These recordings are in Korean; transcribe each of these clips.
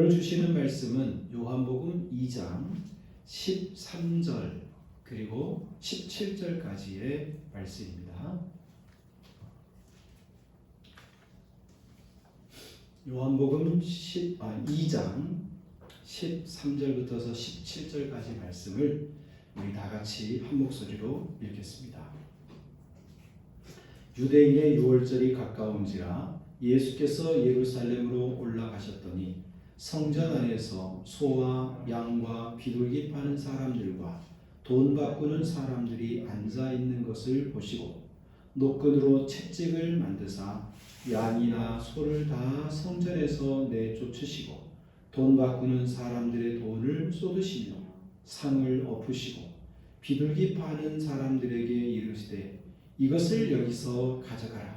오늘 주시는 말씀은 요한복음 2장 13절 그리고 17절까지의 말씀입니다. 요한복음 2장 13절부터 17절까지 말씀을 우리 다 같이 한 목소리로 읽겠습니다. 유대인의 유월절이 가까운지라 예수께서 예루살렘으로 올라가셨더니 성전 안에서 소와 양과 비둘기 파는 사람들과 돈 바꾸는 사람들이 앉아 있는 것을 보시고 노끈으로 채찍을 만드사 양이나 소를 다 성전에서 내쫓으시고 돈 바꾸는 사람들의 돈을 쏟으시며 상을 엎으시고 비둘기 파는 사람들에게 이르시되 이것을 여기서 가져가라.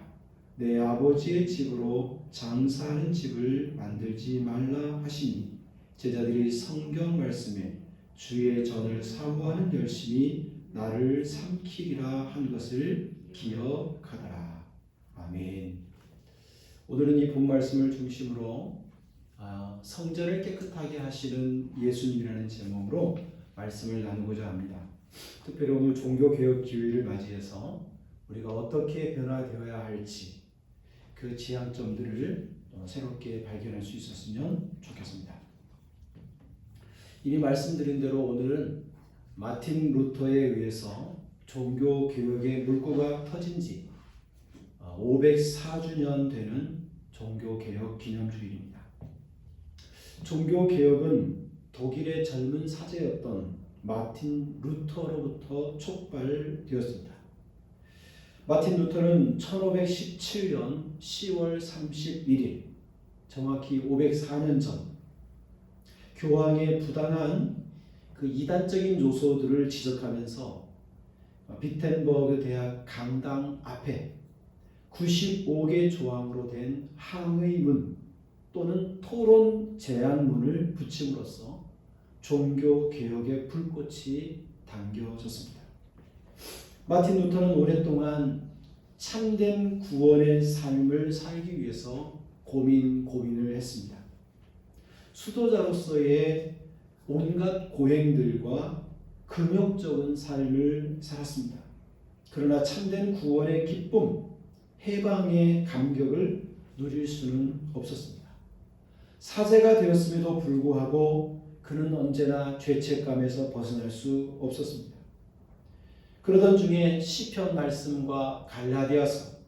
내 아버지의 집으로 장사하는 집을 만들지 말라 하시니 제자들이 성경 말씀에 주의 전을 사모하는 열심이 나를 삼키리라 한 것을 기억하더라. 아멘. 오늘은 이 본 말씀을 중심으로 성전을 깨끗하게 하시는 예수님이라는 제목으로 말씀을 나누고자 합니다. 특별히 오늘 종교개혁 기회를 맞이해서 우리가 어떻게 변화되어야 할지 그 지향점들을 새롭게 발견할 수 있었으면 좋겠습니다. 이미 말씀드린 대로 오늘은 마틴 루터에 의해서 종교개혁의 물꼬가 터진 지 504주년 되는 종교개혁 기념주일입니다. 종교개혁은 독일의 젊은 사제였던 마틴 루터로부터 촉발되었습니다. 마틴 루터는 1517년 10월 31일, 정확히 504년 전, 교황의 부당한 그 이단적인 요소들을 지적하면서 비텐버그 대학 강당 앞에 95개 조항으로 된 항의문 또는 토론 제안문을 붙임으로써 종교개혁의 불꽃이 당겨졌습니다. 마틴 루터는 오랫동안 참된 구원의 삶을 살기 위해서 고민을 했습니다. 수도자로서의 온갖 고행들과 금욕적인 삶을 살았습니다. 그러나 참된 구원의 기쁨, 해방의 감격을 누릴 수는 없었습니다. 사제가 되었음에도 불구하고 그는 언제나 죄책감에서 벗어날 수 없었습니다. 그러던 중에 시편 말씀과 갈라디아서,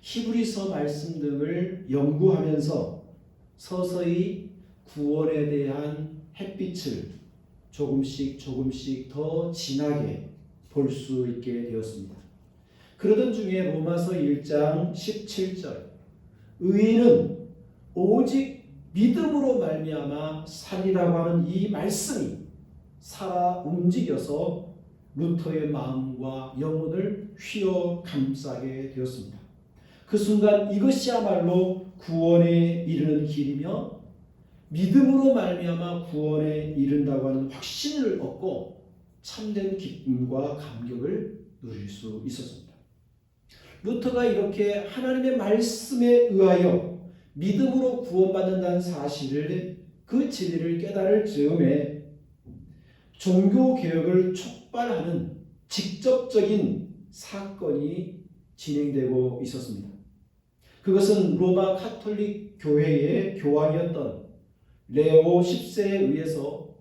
히브리서 말씀 등을 연구하면서 서서히 구원에 대한 햇빛을 조금씩 더 진하게 볼 수 있게 되었습니다. 그러던 중에 로마서 1장 17절 의인은 오직 믿음으로 말미암아 살리라고 하는 이 말씀이 살아 움직여서 루터의 마음과 영혼을 휘어 감싸게 되었습니다. 그 순간 이것이야말로 구원에 이르는 길이며 믿음으로 말미암아 구원에 이른다고 하는 확신을 얻고 참된 기쁨과 감격을 누릴 수 있었습니다. 루터가 이렇게 하나님의 말씀에 의하여 믿음으로 구원받는다는 사실을 그 진리를 깨달을 즈음에 종교개혁을 촉발하는 직접적인 사건이 진행되고 있었습니다. 그것은 로마 카톨릭 교회의 교황이었던 레오 10세에 의해서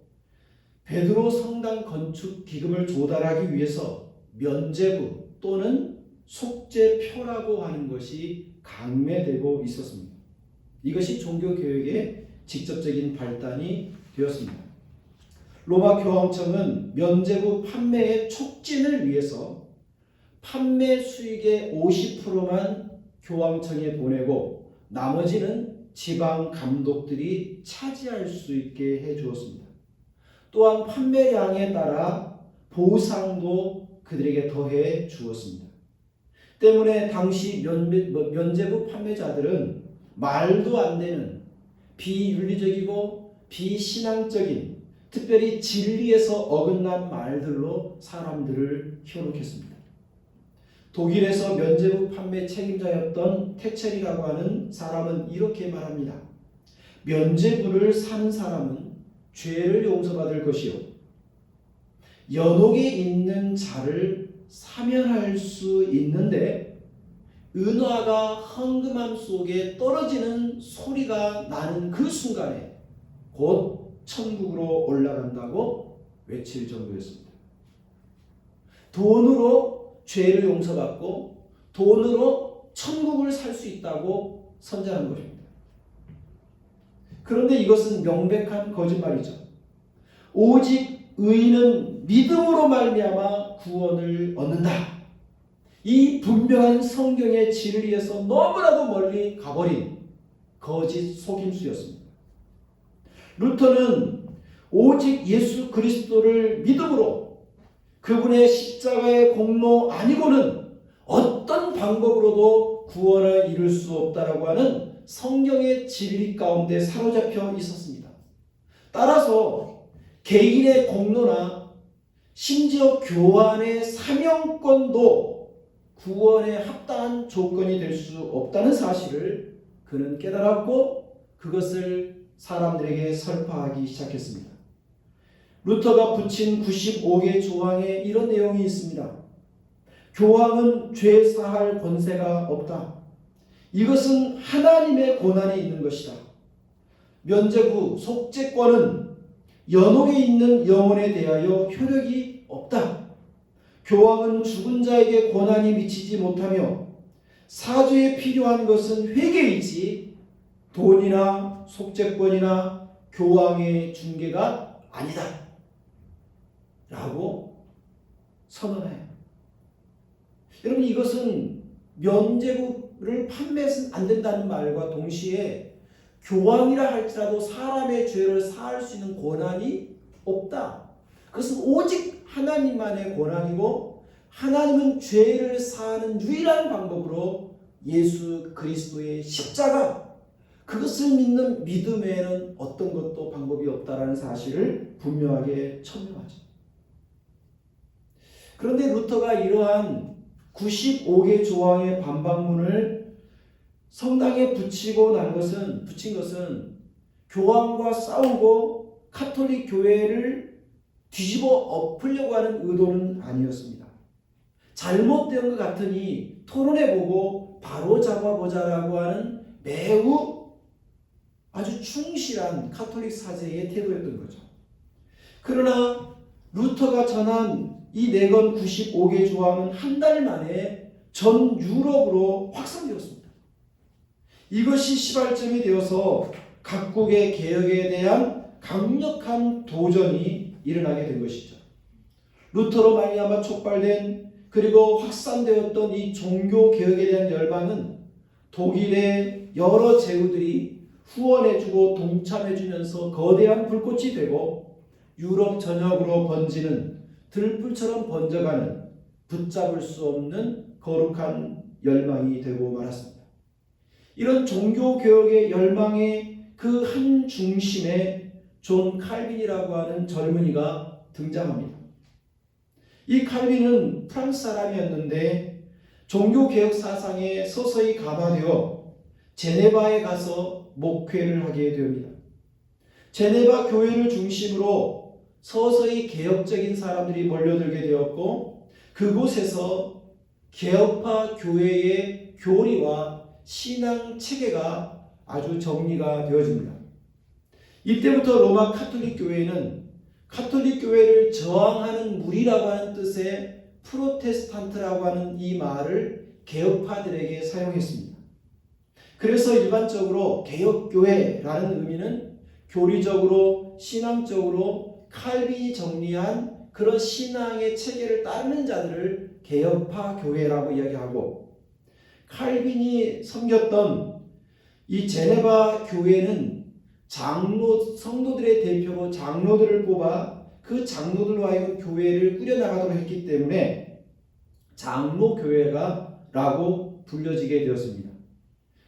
베드로 성당 건축 기금을 조달하기 위해서 면죄부 또는 속죄표라고 하는 것이 강매되고 있었습니다. 이것이 종교개혁의 직접적인 발단이 되었습니다. 로마 교황청은 면죄부 판매의 촉진을 위해서 판매 수익의 50%만 교황청에 보내고 나머지는 지방 감독들이 차지할 수 있게 해주었습니다. 또한 판매량에 따라 보상도 그들에게 더해 주었습니다. 때문에 당시 면죄부 판매자들은 말도 안 되는 비윤리적이고 비신앙적인 특별히 진리에서 어긋난 말들로 사람들을 현혹했습니다. 독일에서 면죄부 판매 책임자였던 테첼이라고 하는 사람은 이렇게 말합니다. 면죄부를 사는 사람은 죄를 용서받을 것이요 연옥에 있는 자를 사면할 수 있는데 은화가 헌금함 속에 떨어지는 소리가 나는 그 순간에 곧 천국으로 올라간다고 외칠 정도였습니다. 돈으로 죄를 용서받고 돈으로 천국을 살 수 있다고 선전한 것입니다. 그런데 이것은 명백한 거짓말이죠. 오직 의인은 믿음으로 말미암아 구원을 얻는다. 이 분명한 성경의 진리에서 너무나도 멀리 가버린 거짓 속임수였습니다. 루터는 오직 예수 그리스도를 믿음으로 그분의 십자가의 공로 아니고는 어떤 방법으로도 구원을 이룰 수 없다라고 하는 성경의 진리 가운데 사로잡혀 있었습니다. 따라서 개인의 공로나 심지어 교환의 사명권도 구원에 합당한 조건이 될 수 없다는 사실을 그는 깨달았고 그것을 사람들에게 설파하기 시작했습니다. 루터가 붙인 95개 조항에 이런 내용이 있습니다. 교황은 죄 사할 권세가 없다. 이것은 하나님의 권한이 있는 것이다. 면죄부, 속죄권은 연옥에 있는 영혼에 대하여 효력이 없다. 교황은 죽은 자에게 권한이 미치지 못하며 사죄에 필요한 것은 회개이지 돈이나 속죄권이나 교황의 중개가 아니다. 라고 선언해요. 여러분 이것은 면죄부를 판매해서는 안 된다는 말과 동시에 교황이라 할지라도 사람의 죄를 사할 수 있는 권한이 없다. 그것은 오직 하나님만의 권한이고 하나님은 죄를 사하는 유일한 방법으로 예수 그리스도의 십자가 그것을 믿는 믿음 외에는 어떤 것도 방법이 없다라는 사실을 분명하게 천명하죠. 그런데 루터가 이러한 95개 조항의 반박문을 성당에 붙인 것은 교황과 싸우고 카톨릭 교회를 뒤집어 엎으려고 하는 의도는 아니었습니다. 잘못된 것 같으니 토론해보고 바로 잡아보자라고 하는 매우 아주 충실한 카톨릭 사제의 태도였던 거죠. 그러나 루터가 전한 이 내건 95개 조항은 한 달 만에 전 유럽으로 확산되었습니다. 이것이 시발점이 되어서 각국의 개혁에 대한 강력한 도전이 일어나게 된 것이죠. 루터로 말미암아 촉발된 그리고 확산되었던 이 종교 개혁에 대한 열망은 독일의 여러 제후들이 후원해주고 동참해주면서 거대한 불꽃이 되고 유럽 전역으로 번지는 들불처럼 번져가는 붙잡을 수 없는 거룩한 열망이 되고 말았습니다. 이런 종교개혁의 열망의 그 한 중심에 존 칼빈이라고 하는 젊은이가 등장합니다. 이 칼빈은 프랑스 사람이었는데 종교개혁 사상에 서서히 감화되어 제네바에 가서 목회를 하게 됩니다. 제네바 교회를 중심으로 서서히 개혁적인 사람들이 몰려들게 되었고 그곳에서 개혁파 교회의 교리와 신앙 체계가 아주 정리가 되어집니다. 이때부터 로마 카톨릭 교회는 카톨릭 교회를 저항하는 무리라고 하는 뜻의 프로테스탄트라고 하는 이 말을 개혁파들에게 사용했습니다. 그래서 일반적으로 개혁교회라는 의미는 교리적으로 신앙적으로 칼빈이 정리한 그런 신앙의 체계를 따르는 자들을 개혁파 교회라고 이야기하고 칼빈이 섬겼던 이 제네바 교회는 성도들의 대표로 장로들을 뽑아 그 장로들로 하여금 교회를 꾸려나가도록 했기 때문에 장로교회라고 불려지게 되었습니다.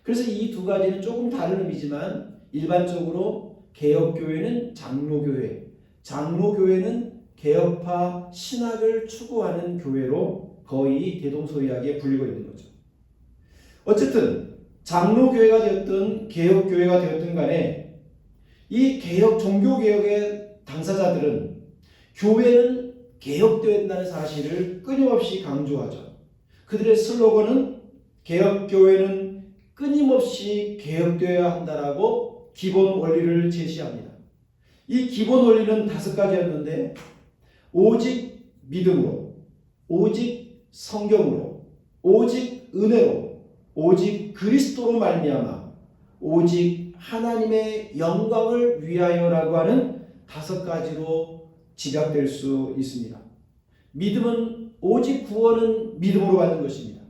그래서 이 두 가지는 조금 다른 의미지만 일반적으로 개혁교회는 장로교회, 장로교회는 개혁파 신학을 추구하는 교회로 거의 대동소이하게 불리고 있는 거죠. 어쨌든 장로교회가 되었든 개혁교회가 되었든 간에 이 종교개혁의 당사자들은 교회는 개혁되어야 한다는 사실을 끊임없이 강조하죠. 그들의 슬로건은 개혁교회는 끊임없이 개혁되어야 한다라고 기본 원리를 제시합니다. 이 기본 원리는 5가지였는데 오직 믿음으로, 오직 성경으로, 오직 은혜로, 오직 그리스도로 말미암아, 오직 하나님의 영광을 위하여라고 하는 5가지로 집약될 수 있습니다. 믿음은 오직 구원은 믿음으로 받는 것입니다.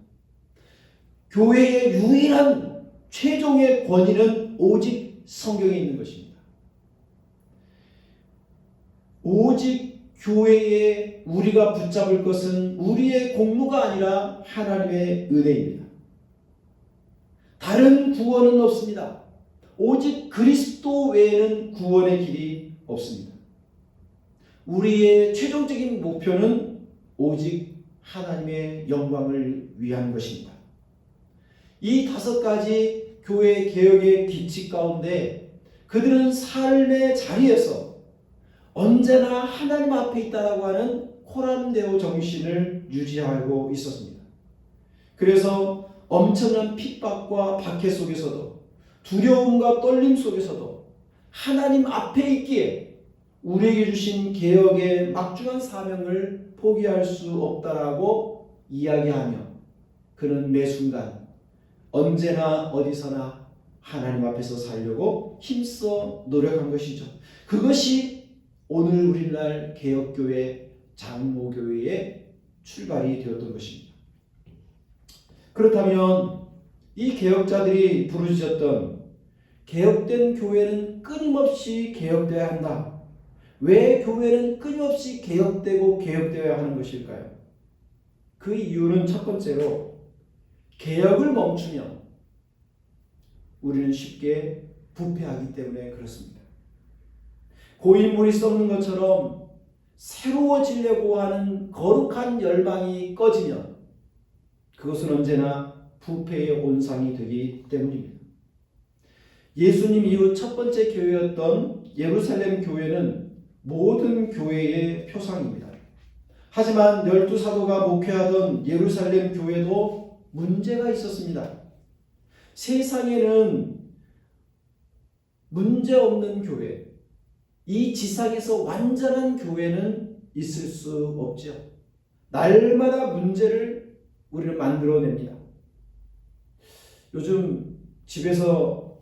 교회의 유일한 최종의 권위는 오직 성경에 있는 것입니다. 오직 교회에 우리가 붙잡을 것은 우리의 공로가 아니라 하나님의 은혜입니다. 다른 구원은 없습니다. 오직 그리스도 외에는 구원의 길이 없습니다. 우리의 최종적인 목표는 오직 하나님의 영광을 위한 것입니다. 이 5가지 교회 개혁의 규칙 가운데 그들은 삶의 자리에서 언제나 하나님 앞에 있다라고 하는 코람데오 정신을 유지하고 있었습니다. 그래서 엄청난 핍박과 박해 속에서도 두려움과 떨림 속에서도 하나님 앞에 있기에 우리에게 주신 개혁의 막중한 사명을 포기할 수 없다라고 이야기하며 그는 매 순간 언제나 어디서나 하나님 앞에서 살려고 힘써 노력한 것이죠. 그것이 오늘 우리날 개혁교회 장로교회의 출발이 되었던 것입니다. 그렇다면 이 개혁자들이 부르짖었던 개혁된 교회는 끊임없이 개혁되어야 한다. 왜 교회는 끊임없이 개혁되고 개혁되어야 하는 것일까요? 그 이유는 첫 번째로 개혁을 멈추면 우리는 쉽게 부패하기 때문에 그렇습니다. 고인물이 썩는 것처럼 새로워지려고 하는 거룩한 열망이 꺼지면 그것은 언제나 부패의 온상이 되기 때문입니다. 예수님 이후 첫 번째 교회였던 예루살렘 교회는 모든 교회의 표상입니다. 하지만 12사도가 목회하던 예루살렘 교회도 문제가 있었습니다. 세상에는 문제없는 교회, 이 지상에서 완전한 교회는 있을 수 없죠. 날마다 문제를 우리는 만들어냅니다. 요즘 집에서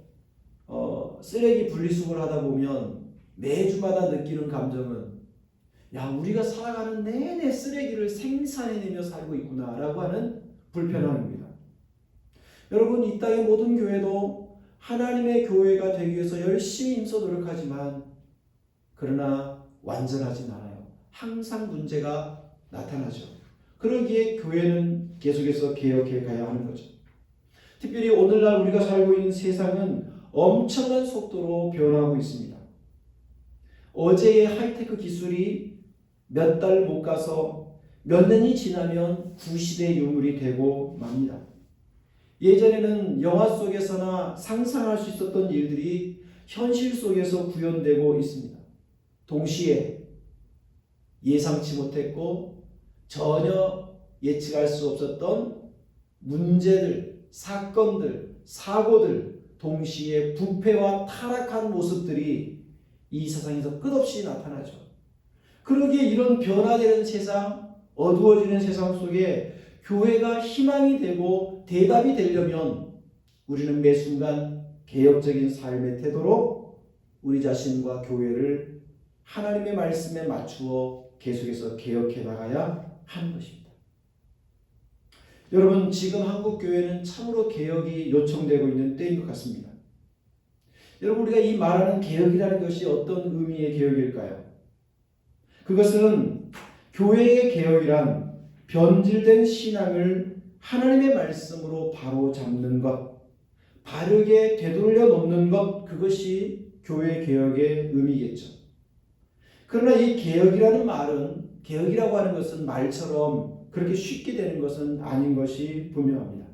쓰레기 분리수거를 하다 보면 매주마다 느끼는 감정은 야, 우리가 살아가는 내내 쓰레기를 생산해내며 살고 있구나 라고 하는 불편함입니다. 여러분, 이 땅의 모든 교회도 하나님의 교회가 되기 위해서 열심히 힘써 노력하지만 그러나 완전하진 않아요. 항상 문제가 나타나죠. 그러기에 교회는 계속해서 개혁해 가야 하는 거죠. 특별히 오늘날 우리가 살고 있는 세상은 엄청난 속도로 변화하고 있습니다. 어제의 하이테크 기술이 몇 달 못 가서 몇 년이 지나면 구시대 유물이 되고 맙니다. 예전에는 영화 속에서나 상상할 수 있었던 일들이 현실 속에서 구현되고 있습니다. 동시에 예상치 못했고 전혀 예측할 수 없었던 문제들, 사건들, 사고들, 동시에 부패와 타락한 모습들이 이 세상에서 끝없이 나타나죠. 그러기에 이런 변화되는 세상, 어두워지는 세상 속에 교회가 희망이 되고 대답이 되려면 우리는 매 순간 개혁적인 삶의 태도로 우리 자신과 교회를 하나님의 말씀에 맞추어 계속해서 개혁해 나가야 하는 것입니다. 여러분, 지금 한국 교회는 참으로 개혁이 요청되고 있는 때인 것 같습니다. 여러분, 우리가 이 말하는 개혁이라는 것이 어떤 의미의 개혁일까요? 그것은 교회의 개혁이란 변질된 신앙을 하나님의 말씀으로 바로 잡는 것, 바르게 되돌려 놓는 것, 그것이 교회 개혁의 의미겠죠. 그러나 이 개혁이라는 말은, 개혁이라고 하는 것은 말처럼 그렇게 쉽게 되는 것은 아닌 것이 분명합니다.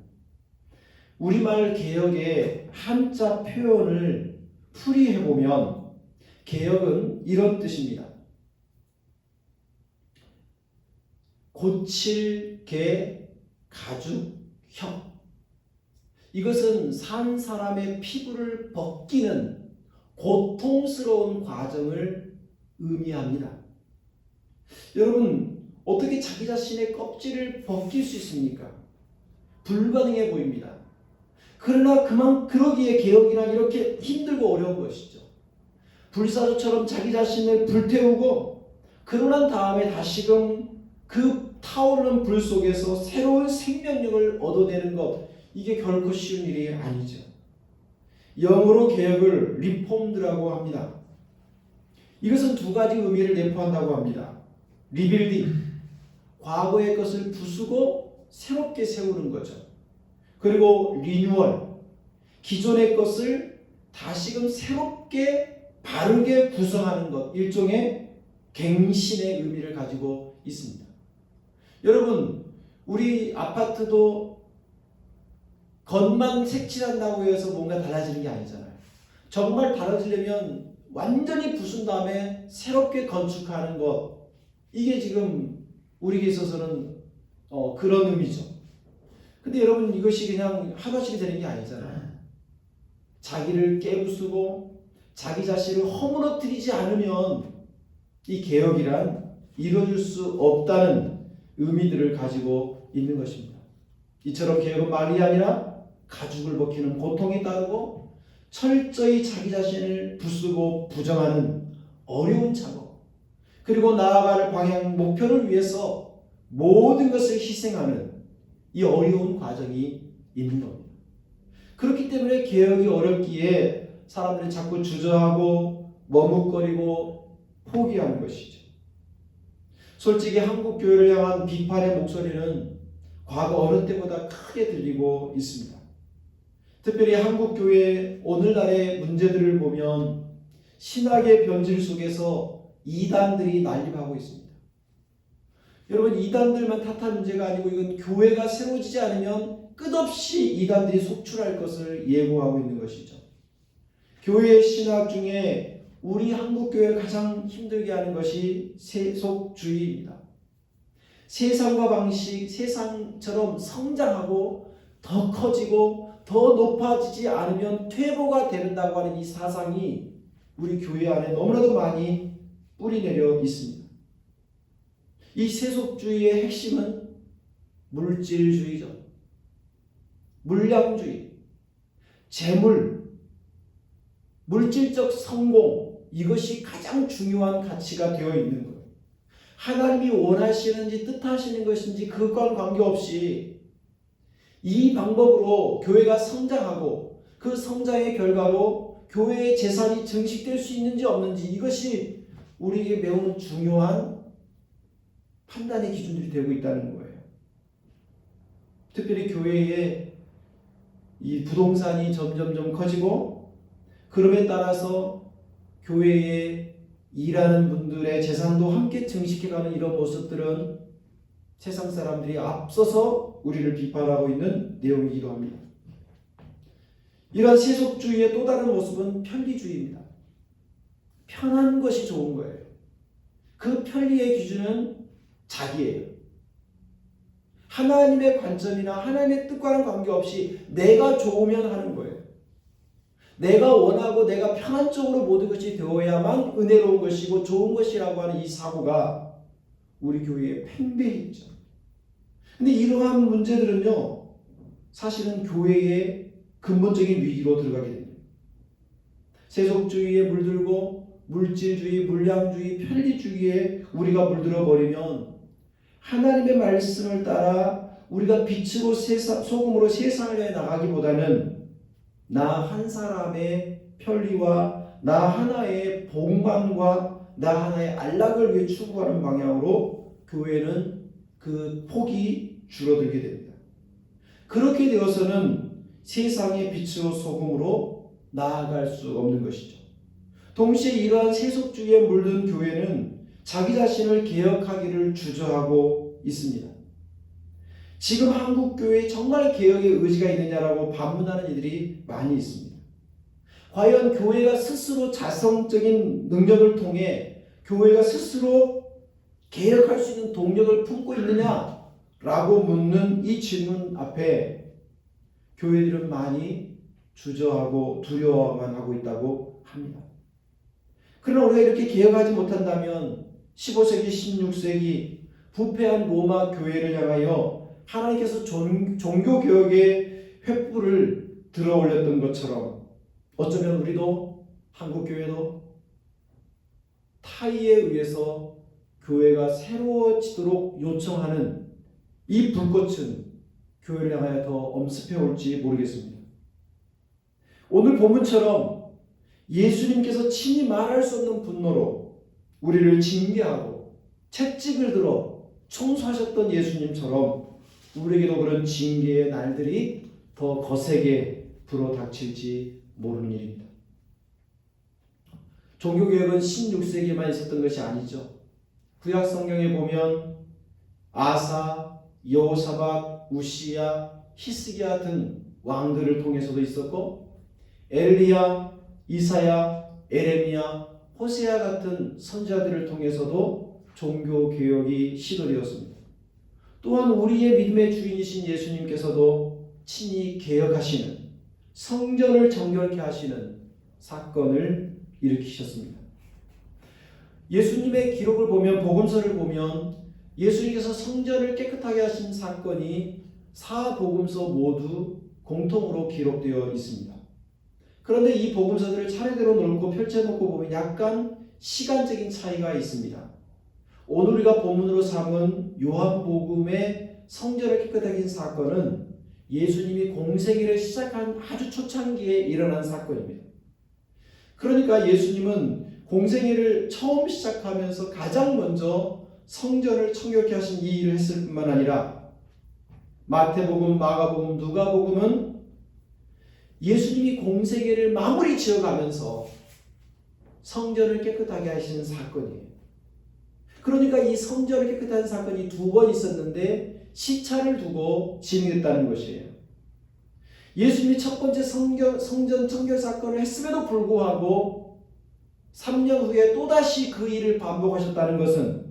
우리말 개혁의 한자 표현을 풀이해보면 개혁은 이런 뜻입니다. 고칠 개 가죽 형. 이것은 산 사람의 피부를 벗기는 고통스러운 과정을 의미합니다. 여러분, 어떻게 자기 자신의 껍질을 벗길 수 있습니까? 불가능해 보입니다. 그러나 그러기에 개혁이란 이렇게 힘들고 어려운 것이죠. 불사조처럼 자기 자신을 불태우고 그러난 다음에 다시금 그 타오르는 불 속에서 새로운 생명력을 얻어내는 것, 이게 결코 쉬운 일이 아니죠. 영어로 개혁을 리폼드라고 합니다. 이것은 두 가지 의미를 내포한다고 합니다. 리빌딩, 과거의 것을 부수고 새롭게 세우는 거죠. 그리고 리뉴얼, 기존의 것을 다시금 새롭게 바르게 구성하는 것, 일종의 갱신의 의미를 가지고 있습니다. 여러분, 우리 아파트도 겉만 색칠한다고 해서 뭔가 달라지는 게 아니잖아요. 정말 달라지려면 완전히 부순 다음에 새롭게 건축하는 것, 이게 지금 우리에게 있어서는 그런 의미죠. 근데 여러분, 이것이 그냥 하루아침에 되는 게 아니잖아요. 자기를 깨부수고 자기 자신을 허물어뜨리지 않으면 이 개혁이란 이루어질 수 없다는 의미들을 가지고 있는 것입니다. 이처럼 개혁은 말이 아니라 가죽을 벗기는 고통이 따르고 철저히 자기 자신을 부수고 부정하는 어려운 작업, 그리고 나아갈 방향 목표를 위해서 모든 것을 희생하는 이 어려운 과정이 있는 겁니다. 그렇기 때문에 개혁이 어렵기에 사람들이 자꾸 주저하고 머뭇거리고 포기하는 것이죠. 솔직히 한국 교회를 향한 비판의 목소리는 과거 어느 때보다 크게 들리고 있습니다. 특별히 한국 교회의 오늘날의 문제들을 보면 신학의 변질 속에서 이단들이 난립하고 있습니다. 여러분, 이단들만 탓할 문제가 아니고 이건 교회가 세워지지 않으면 끝없이 이단들이 속출할 것을 예고하고 있는 것이죠. 교회의 신학 중에 우리 한국 교회를 가장 힘들게 하는 것이 세속주의입니다. 세상과 방식, 세상처럼 성장하고 더 커지고 더 높아지지 않으면 퇴보가 된다고 하는 이 사상이 우리 교회 안에 너무나도 많이 뿌리내려 있습니다. 이 세속주의의 핵심은 물질주의죠. 물량주의, 재물, 물질적 성공, 이것이 가장 중요한 가치가 되어 있는 거예요. 하나님이 원하시는지 뜻하시는 것인지 그것과는 관계없이 이 방법으로 교회가 성장하고 그 성장의 결과로 교회의 재산이 증식될 수 있는지 없는지, 이것이 우리에게 매우 중요한 판단의 기준들이 되고 있다는 거예요. 특별히 교회의 이 부동산이 점점점 커지고 그럼에 따라서 교회에 일하는 분들의 재산도 함께 증식해가는 이런 모습들은 세상 사람들이 앞서서 우리를 비판하고 있는 내용이기도 합니다. 이런 세속주의의 또 다른 모습은 편리주의입니다. 편한 것이 좋은 거예요. 그 편리의 기준은 자기예요. 하나님의 관점이나 하나님의 뜻과는 관계없이 내가 좋으면 하는 거예요. 내가 원하고 내가 편한 쪽으로 모든 것이 되어야만 은혜로운 것이고 좋은 것이라고 하는 이 사고가 우리 교회에 팽배해 있죠. 근데 이러한 문제들은요, 사실은 교회의 근본적인 위기로 들어가게 됩니다. 세속주의에 물들고 물질주의, 물량주의, 편리주의에 우리가 물들어 버리면 하나님의 말씀을 따라 우리가 빛으로 소금으로 세상을 내 나가기보다는 나 한 사람의 편리와 나 하나의 봉반과 나 하나의 안락을 위해 추구하는 방향으로 교회는 그 폭이 줄어들게 됩니다. 그렇게 되어서는 세상의 빛으로 소금으로 나아갈 수 없는 것이죠. 동시에 이러한 세속주의에 물든 교회는 자기 자신을 개혁하기를 주저하고 있습니다. 지금 한국 교회에 정말 개혁의 의지가 있느냐라고 반문하는 이들이 많이 있습니다. 과연 교회가 스스로 자성적인 능력을 통해 교회가 스스로 개혁할 수 있는 동력을 품고 있느냐라고 묻는 이 질문 앞에 교회들은 많이 주저하고 두려워만 하고 있다고 합니다. 그러나 우리가 이렇게 개혁하지 못한다면 15세기, 16세기 부패한 로마 교회를 향하여 하나님께서 종교개혁의 횃불을 들어 올렸던 것처럼 어쩌면 우리도 한국교회도 타의에 의해서 교회가 새로워지도록 요청하는 이 불꽃은 교회를 향하여 더 엄습해 올지 모르겠습니다. 오늘 본문처럼 예수님께서 친히 말할 수 없는 분노로 우리를 징계하고 채찍을 들어 청소하셨던 예수님처럼 우리에게도 그런 징계의 날들이 더 거세게 불어닥칠지 모르는 일입니다. 종교개혁은 16세기에만 있었던 것이 아니죠. 구약 성경에 보면 아사, 여호사밧, 우시야, 히스기야 등 왕들을 통해서도 있었고 엘리야, 이사야, 에레미야, 호세아 같은 선지자들을 통해서도 종교개혁이 시도되었습니다. 또한 우리의 믿음의 주인이신 예수님께서도 친히 개혁하시는 성전을 정결케 하시는 사건을 일으키셨습니다. 예수님의 기록을 보면 복음서를 보면 예수님께서 성전을 깨끗하게 하신 사건이 사복음서 모두 공통으로 기록되어 있습니다. 그런데 이 복음서들을 차례대로 놓고 펼쳐놓고 보면 약간 시간적인 차이가 있습니다. 오늘 우리가 본문으로 삼은 요한복음의 성전을 깨끗하게 한 사건은 예수님이 공생애를 시작한 아주 초창기에 일어난 사건입니다. 그러니까 예수님은 공생애를 처음 시작하면서 가장 먼저 성전을 청결케 하신 이 일을 했을 뿐만 아니라 마태복음, 마가복음, 누가복음은 예수님이 공생애를 마무리 지어가면서 성전을 깨끗하게 하시는 사건이에요. 그러니까 이 성전을 깨끗하게 하는 사건이 두 번 있었는데 시차를 두고 진행했다는 것이에요. 예수님이 첫 번째 성전 청결 사건을 했음에도 불구하고 3년 후에 또다시 그 일을 반복하셨다는 것은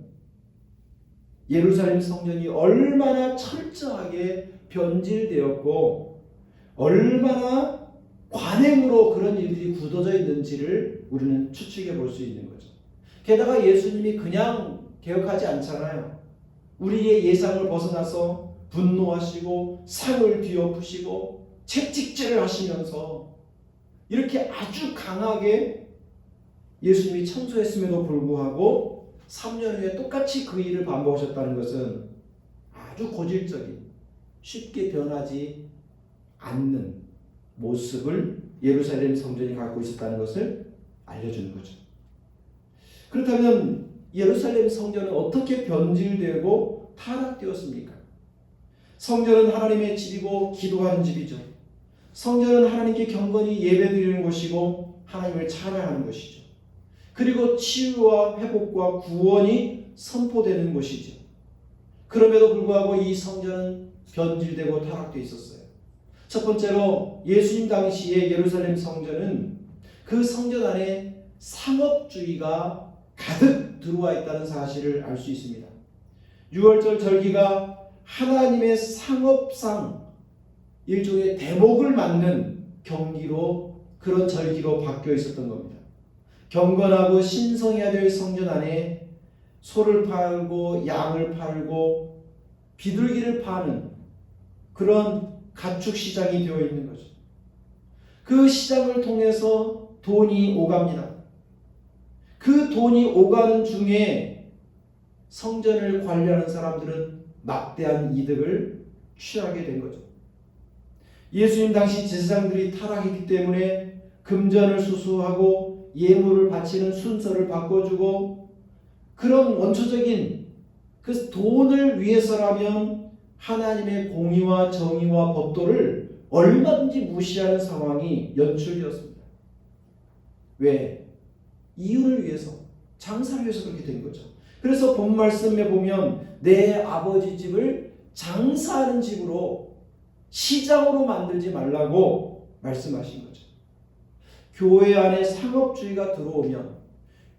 예루살렘 성전이 얼마나 철저하게 변질되었고 얼마나 관행으로 그런 일들이 굳어져 있는지를 우리는 추측해 볼 수 있는 거죠. 게다가 예수님이 그냥 개혁하지 않잖아요. 우리의 예상을 벗어나서 분노하시고 상을 뒤엎으시고 채찍질을 하시면서 이렇게 아주 강하게 예수님이 청소했음에도 불구하고 3년 후에 똑같이 그 일을 반복하셨다는 것은 아주 고질적인 쉽게 변하지 않는 모습을 예루살렘 성전이 갖고 있었다는 것을 알려주는 거죠. 그렇다면 예루살렘 성전은 어떻게 변질되고 타락되었습니까? 성전은 하나님의 집이고 기도하는 집이죠. 성전은 하나님께 경건히 예배드리는 곳이고 하나님을 찬양하는 것이죠. 그리고 치유와 회복과 구원이 선포되는 곳이죠. 그럼에도 불구하고 이 성전은 변질되고 타락되어 있었어요. 첫 번째로 예수님 당시의 예루살렘 성전은 그 성전 안에 상업주의가 가득 들어와 있다는 사실을 알 수 있습니다. 유월절 절기가 하나님의 상업상 일종의 대목을 맞는 경기로 그런 절기로 바뀌어 있었던 겁니다. 경건하고 신성해야 될 성전 안에 소를 팔고 양을 팔고 비둘기를 파는 그런 가축 시장이 되어 있는 거죠. 그 시장을 통해서 돈이 오갑니다. 그 돈이 오가는 중에 성전을 관리하는 사람들은 막대한 이득을 취하게 된 거죠. 예수님 당시 제사장들이 타락했기 때문에 금전을 수수하고 예물을 바치는 순서를 바꿔주고 그런 원초적인 그 돈을 위해서라면 하나님의 공의와 정의와 법도를 얼마든지 무시하는 상황이 연출되었습니다. 왜? 이윤을 위해서, 장사를 위해서 그렇게 된 거죠. 그래서 본 말씀에 보면 내 아버지 집을 장사하는 집으로 시장으로 만들지 말라고 말씀하신 거죠. 교회 안에 상업주의가 들어오면,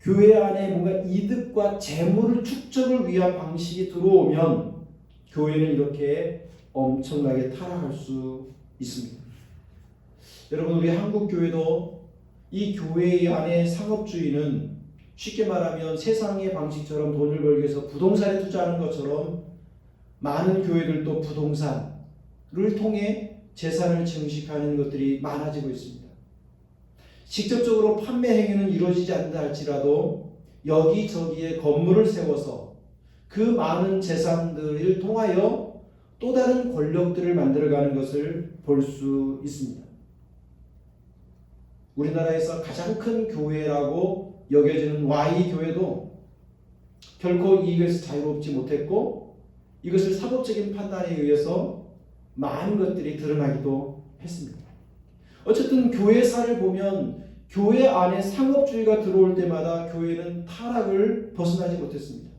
교회 안에 뭔가 이득과 재물을 축적을 위한 방식이 들어오면 교회는 이렇게 엄청나게 타락할 수 있습니다. 여러분, 우리 한국 교회도 이 교회 안에 상업주의는 쉽게 말하면 세상의 방식처럼 돈을 벌기 위해서 부동산에 투자하는 것처럼 많은 교회들도 부동산을 통해 재산을 증식하는 것들이 많아지고 있습니다. 직접적으로 판매 행위는 이루어지지 않는다 할지라도 여기저기에 건물을 세워서 그 많은 재산들을 통하여 또 다른 권력들을 만들어가는 것을 볼 수 있습니다. 우리나라에서 가장 큰 교회라고 여겨지는 Y교회도 결코 이익에서 자유롭지 못했고 이것을 사법적인 판단에 의해서 많은 것들이 드러나기도 했습니다. 어쨌든 교회사를 보면 교회 안에 상업주의가 들어올 때마다 교회는 타락을 벗어나지 못했습니다.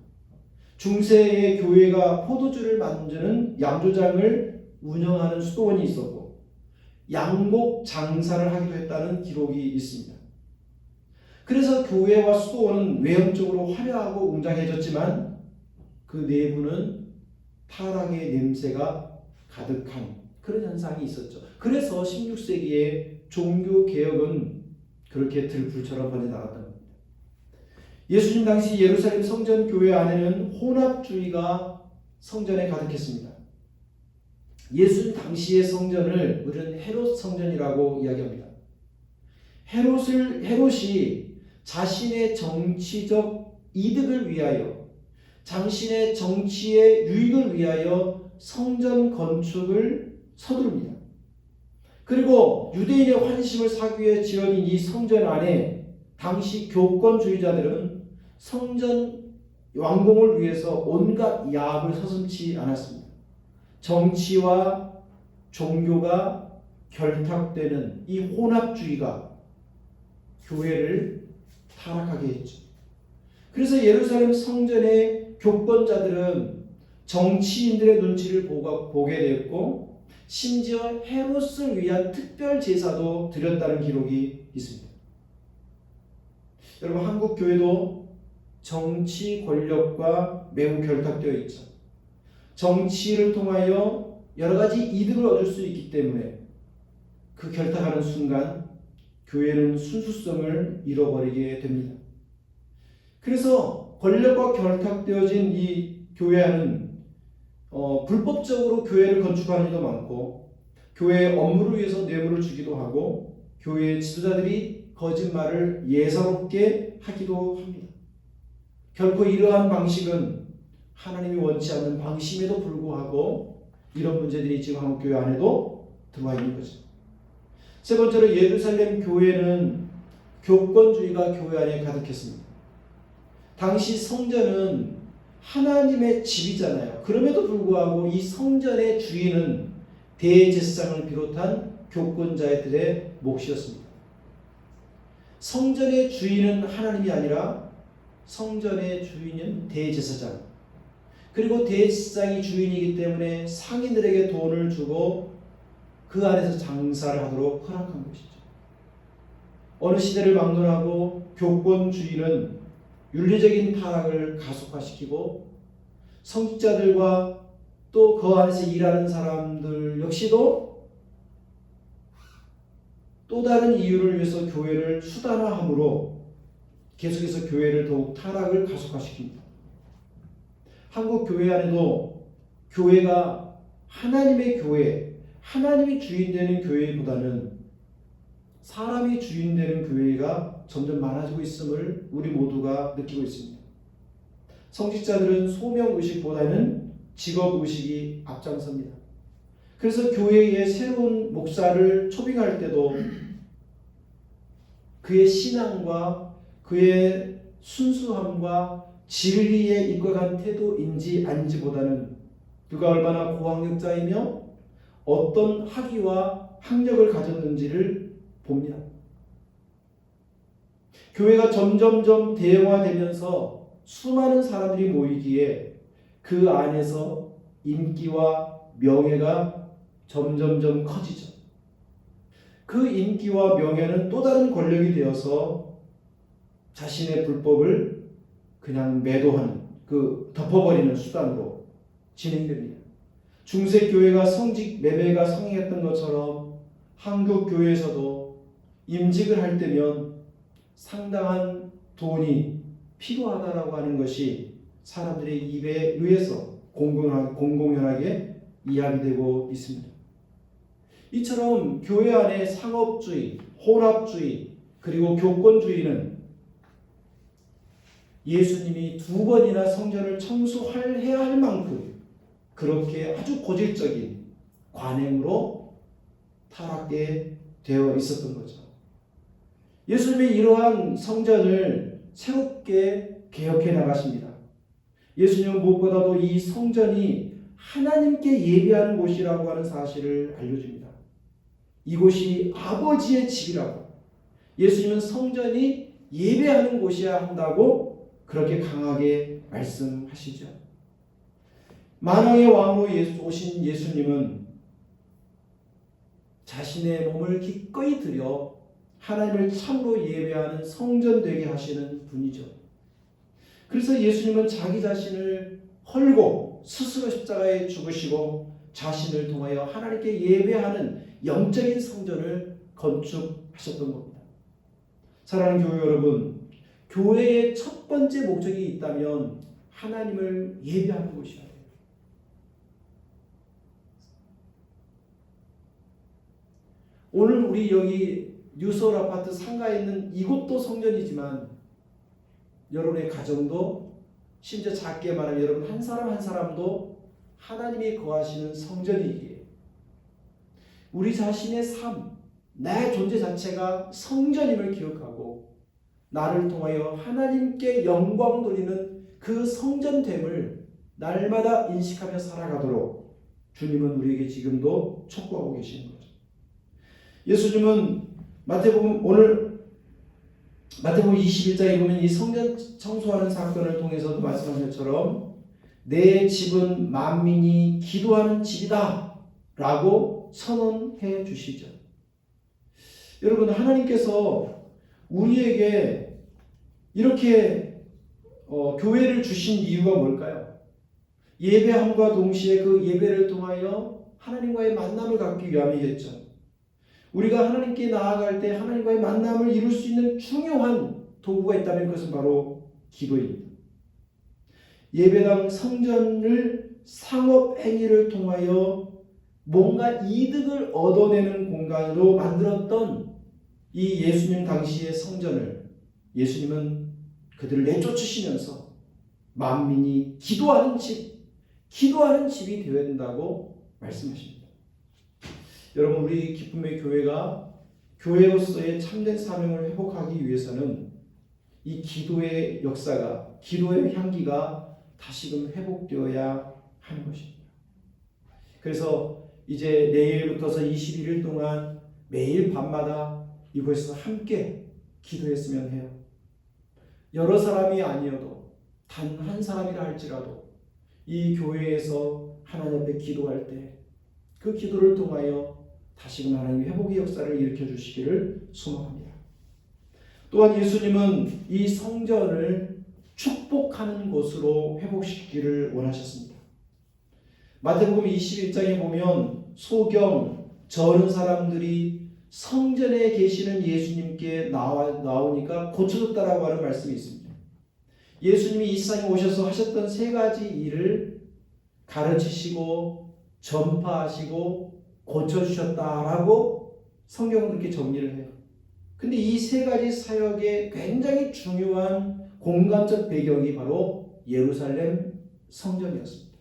중세의 교회가 포도주를 만드는 양조장을 운영하는 수도원이 있었고 양목 장사를 하기도 했다는 기록이 있습니다. 그래서 교회와 수도원은 외형적으로 화려하고 웅장해졌지만 그 내부는 타락의 냄새가 가득한 그런 현상이 있었죠. 그래서 16세기의 종교개혁은 그렇게 들불처럼 번져나갔던 겁니다. 예수님 당시 예루살렘 성전 교회 안에는 혼합주의가 성전에 가득했습니다. 예수님 당시의 성전을 우리는 헤롯 성전이라고 이야기합니다. 헤롯이 자신의 정치적 이득을 위하여, 자신의 정치의 유익을 위하여 성전 건축을 서두릅니다. 그리고 유대인의 환심을 사기 위해 지어진 이 성전 안에 당시 교권주의자들은 성전 완공을 위해서 온갖 야합을 서슴지 않았습니다. 정치와 종교가 결탁되는 이 혼합주의가 교회를 타락하게 했죠. 그래서 예루살렘 성전의 교권자들은 정치인들의 눈치를 보게 되었고 심지어 헤롯을 위한 특별 제사도 드렸다는 기록이 있습니다. 여러분, 한국 교회도 정치 권력과 매우 결탁되어 있죠. 정치를 통하여 여러 가지 이득을 얻을 수 있기 때문에 그 결탁하는 순간 교회는 순수성을 잃어버리게 됩니다. 그래서 권력과 결탁되어진 이 교회 안은 불법적으로 교회를 건축하는 일도 많고 교회의 업무를 위해서 뇌물을 주기도 하고 교회의 지도자들이 거짓말을 예사롭게 하기도 합니다. 결코 이러한 방식은 하나님이 원치 않는 방식임에도 불구하고 이런 문제들이 지금 한국 교회 안에도 들어와 있는 거죠. 세 번째로 예루살렘 교회는 교권주의가 교회 안에 가득했습니다. 당시 성전은 하나님의 집이잖아요. 그럼에도 불구하고 이 성전의 주인은 대제사장을 비롯한 교권자들의 몫이었습니다. 성전의 주인은 하나님이 아니라 성전의 주인은 대제사장, 그리고 대제사장이 주인이기 때문에 상인들에게 돈을 주고 그 안에서 장사를 하도록 허락한 것이죠. 어느 시대를 막론하고 교권주의는 윤리적인 타락을 가속화시키고 성직자들과 또 그 안에서 일하는 사람들 역시도 또 다른 이유를 위해서 교회를 수단화함으로 계속해서 교회를 더욱 타락을 가속화시킵니다. 한국 교회 안에도 교회가 하나님의 교회, 하나님이 주인되는 교회보다는 사람이 주인되는 교회가 점점 많아지고 있음을 우리 모두가 느끼고 있습니다. 성직자들은 소명의식보다는 직업의식이 앞장섭니다. 그래서 교회의 새로운 목사를 초빙할 때도 그의 신앙과 그의 순수함과 진리에 입각한 태도인지 아닌지보다는 그가 얼마나 고학력자이며 어떤 학위와 학력을 가졌는지를 봅니다. 교회가 점점점 대형화되면서 수많은 사람들이 모이기에 그 안에서 인기와 명예가 점점점 커지죠. 그 인기와 명예는 또 다른 권력이 되어서 자신의 불법을 그냥 매도하는, 덮어버리는 수단으로 진행됩니다. 중세교회가 성직 매매가 성행했던 것처럼 한국 교회에서도 임직을 할 때면 상당한 돈이 필요하다라고 하는 것이 사람들의 입에 의해서 공공연하게 이야기되고 있습니다. 이처럼 교회 안에 상업주의, 혼합주의, 그리고 교권주의는 예수님이 2번이나 성전을 청소해야 할 만큼 그렇게 아주 고질적인 관행으로 타락하게 되어 있었던 거죠. 예수님이 이러한 성전을 새롭게 개혁해 나가십니다. 예수님은 무엇보다도 이 성전이 하나님께 예배하는 곳이라고 하는 사실을 알려줍니다. 이곳이 아버지의 집이라고, 예수님은 성전이 예배하는 곳이어야 한다고 그렇게 강하게 말씀하시죠. 만왕의 왕으로 오신 예수님은 자신의 몸을 기꺼이 들여 하나님을 참으로 예배하는 성전 되게 하시는 분이죠. 그래서 예수님은 자기 자신을 헐고 스스로 십자가에 죽으시고 자신을 통하여 하나님께 예배하는 영적인 성전을 건축하셨던 겁니다. 사랑하는 교회 여러분, 교회의 첫 번째 목적이 있다면 하나님을 예배하는 것이야. 오늘 우리 여기 뉴서울 아파트 상가에 있는 이곳도 성전이지만 여러분의 가정도, 심지어 작게 말하면 여러분 한 사람 한 사람도 하나님이 거하시는 성전이기에 우리 자신의 삶, 내 존재 자체가 성전임을 기억하고 나를 통하여 하나님께 영광 돌리는 그 성전됨을 날마다 인식하며 살아가도록 주님은 우리에게 지금도 촉구하고 계시는 거죠. 예수님은 마태복음 21장에 보면 이 성전 청소하는 사건을 통해서도 말씀하신 것처럼 내 집은 만민이 기도하는 집이다 라고 선언해 주시죠. 여러분, 하나님께서 우리에게 이렇게 교회를 주신 이유가 뭘까요? 예배함과 동시에 그 예배를 통하여 하나님과의 만남을 갖기 위함이겠죠. 우리가 하나님께 나아갈 때 하나님과의 만남을 이룰 수 있는 중요한 도구가 있다면 그것은 바로 기도입니다. 예배당 성전을 상업 행위를 통하여 뭔가 이득을 얻어내는 공간으로 만들었던 이 예수님 당시의 성전을 예수님은 그들을 내쫓으시면서 만민이 기도하는 집이 되어야 된다고 말씀하십니다. 여러분, 우리 기쁨의 교회가 교회로서의 참된 사명을 회복하기 위해서는 이 기도의 역사가, 기도의 향기가 다시금 회복되어야 하는 것입니다. 그래서 이제 내일부터서 21일 동안 매일 밤마다 이곳에서 함께 기도했으면 해요. 여러 사람이 아니어도 단 한 사람이라 할지라도 이 교회에서 하나님 앞에 기도할 때 그 기도를 통하여 다시금 하나님의 회복의 역사를 일으켜 주시기를 소망합니다. 또한 예수님은 이 성전을 축복하는 곳으로 회복시키기를 원하셨습니다. 마태복음 21장에 보면 소경, 저른 사람들이 성전에 계시는 예수님께 나오니까 고쳐졌다라고 하는 말씀이 있습니다. 예수님이 이 세상에 오셔서 하셨던 3가지 일을 가르치시고 전파하시고 고쳐주셨다라고 성경은 그렇게 정리를 해요. 근데 이 3가지 사역의 굉장히 중요한 공간적 배경이 바로 예루살렘 성전이었습니다.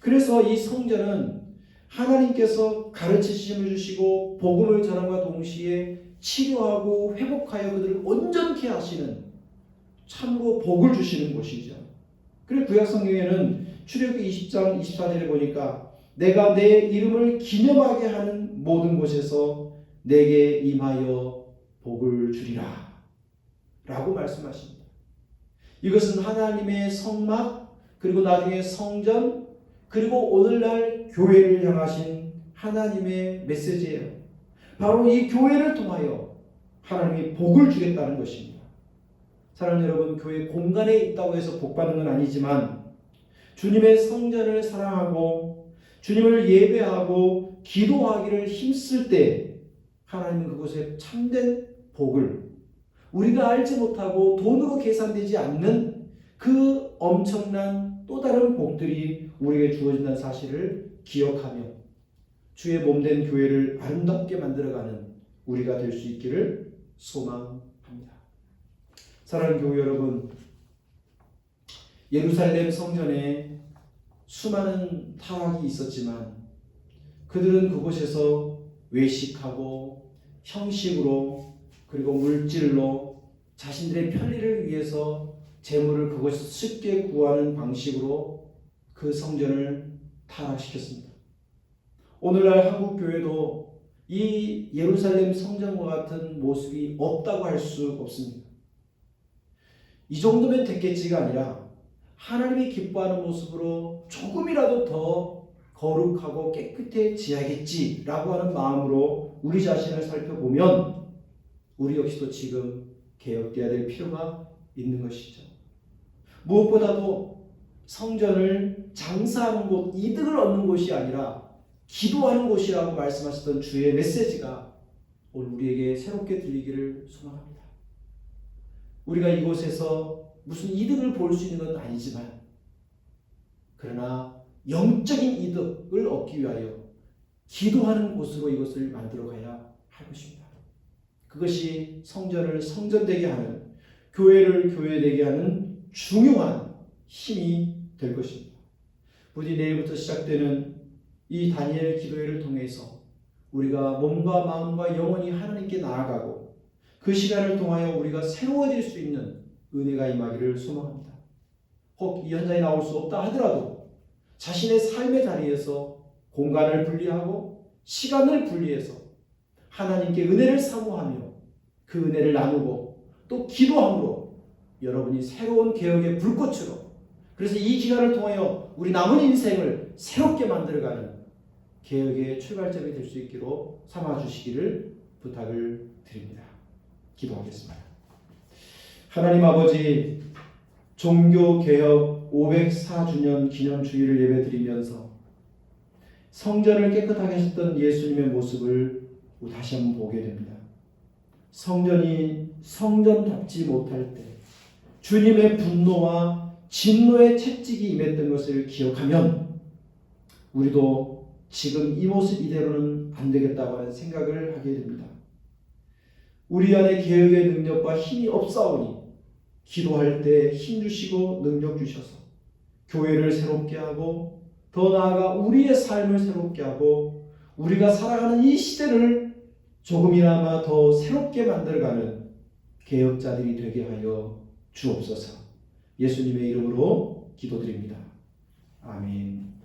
그래서 이 성전은 하나님께서 가르치심을 주시고 복음을 전함과 동시에 치료하고 회복하여 그들을 온전케 하시는 참으로 복을 주시는 곳이죠. 그리고 구약 성경에는 출애굽기 20장 24절에 보니까 내가 내 이름을 기념하게 하는 모든 곳에서 내게 임하여 복을 주리라 라고 말씀하십니다. 이것은 하나님의 성막, 그리고 나중에 성전, 그리고 오늘날 교회를 향하신 하나님의 메시지예요. 바로 이 교회를 통하여 하나님이 복을 주겠다는 것입니다. 사랑하는 여러분, 교회 공간에 있다고 해서 복 받는 건 아니지만 주님의 성전을 사랑하고 주님을 예배하고 기도하기를 힘쓸 때 하나님은 그곳에 참된 복을 우리가 알지 못하고 돈으로 계산되지 않는 그 엄청난 또 다른 복들이 우리에게 주어진다는 사실을 기억하며 주의 몸된 교회를 아름답게 만들어가는 우리가 될 수 있기를 소망합니다. 사랑하는 교회 여러분, 예루살렘 성전에 수많은 타락이 있었지만 그들은 그곳에서 외식하고 형식으로 그리고 물질로 자신들의 편리를 위해서 재물을 그것에서 쉽게 구하는 방식으로 그 성전을 타락시켰습니다. 오늘날 한국 교회도 이 예루살렘 성전과 같은 모습이 없다고 할 수 없습니다. 이 정도면 됐겠지가 아니라 하나님이 기뻐하는 모습으로 조금이라도 더 거룩하고 깨끗해져야겠지라고 하는 마음으로 우리 자신을 살펴보면 우리 역시도 지금 개혁되어야 될 필요가 있는 것이죠. 무엇보다도 성전을 장사하는 곳, 이득을 얻는 곳이 아니라 기도하는 곳이라고 말씀하셨던 주의 메시지가 오늘 우리에게 새롭게 들리기를 소망합니다. 우리가 이곳에서 무슨 이득을 볼 수 있는 건 아니지만 그러나 영적인 이득을 얻기 위하여 기도하는 곳으로 이것을 만들어 가야 할 것입니다. 그것이 성전을 성전되게 하는, 교회를 교회되게 하는 중요한 힘이 될 것입니다. 부디 내일부터 시작되는 이 다니엘 기도회를 통해서 우리가 몸과 마음과 영혼이 하나님께 나아가고 그 시간을 통하여 우리가 새로워질 수 있는 은혜가 임하기를 소망합니다. 혹 이 현장에 나올 수 없다 하더라도 자신의 삶의 자리에서 공간을 분리하고 시간을 분리해서 하나님께 은혜를 사모하며 그 은혜를 나누고 또 기도함으로 여러분이 새로운 개혁의 불꽃으로, 그래서 이 기간을 통하여 우리 남은 인생을 새롭게 만들어가는 개혁의 출발점이 될 수 있기로 삼아주시기를 부탁을 드립니다. 기도하겠습니다. 하나님 아버지, 종교개혁 504주년 기념주일을 예배드리면서 성전을 깨끗하게 하셨던 예수님의 모습을 다시 한번 보게 됩니다. 성전이 성전답지 못할 때 주님의 분노와 진노의 채찍이 임했던 것을 기억하면 우리도 지금 이 모습 이대로는 안 되겠다고 하는 생각을 하게 됩니다. 우리 안에 개혁의 능력과 힘이 없사오니 기도할 때 힘 주시고 능력 주셔서 교회를 새롭게 하고 더 나아가 우리의 삶을 새롭게 하고 우리가 살아가는 이 시대를 조금이나마 더 새롭게 만들어가는 개혁자들이 되게 하여 주옵소서. 예수님의 이름으로 기도드립니다. 아멘.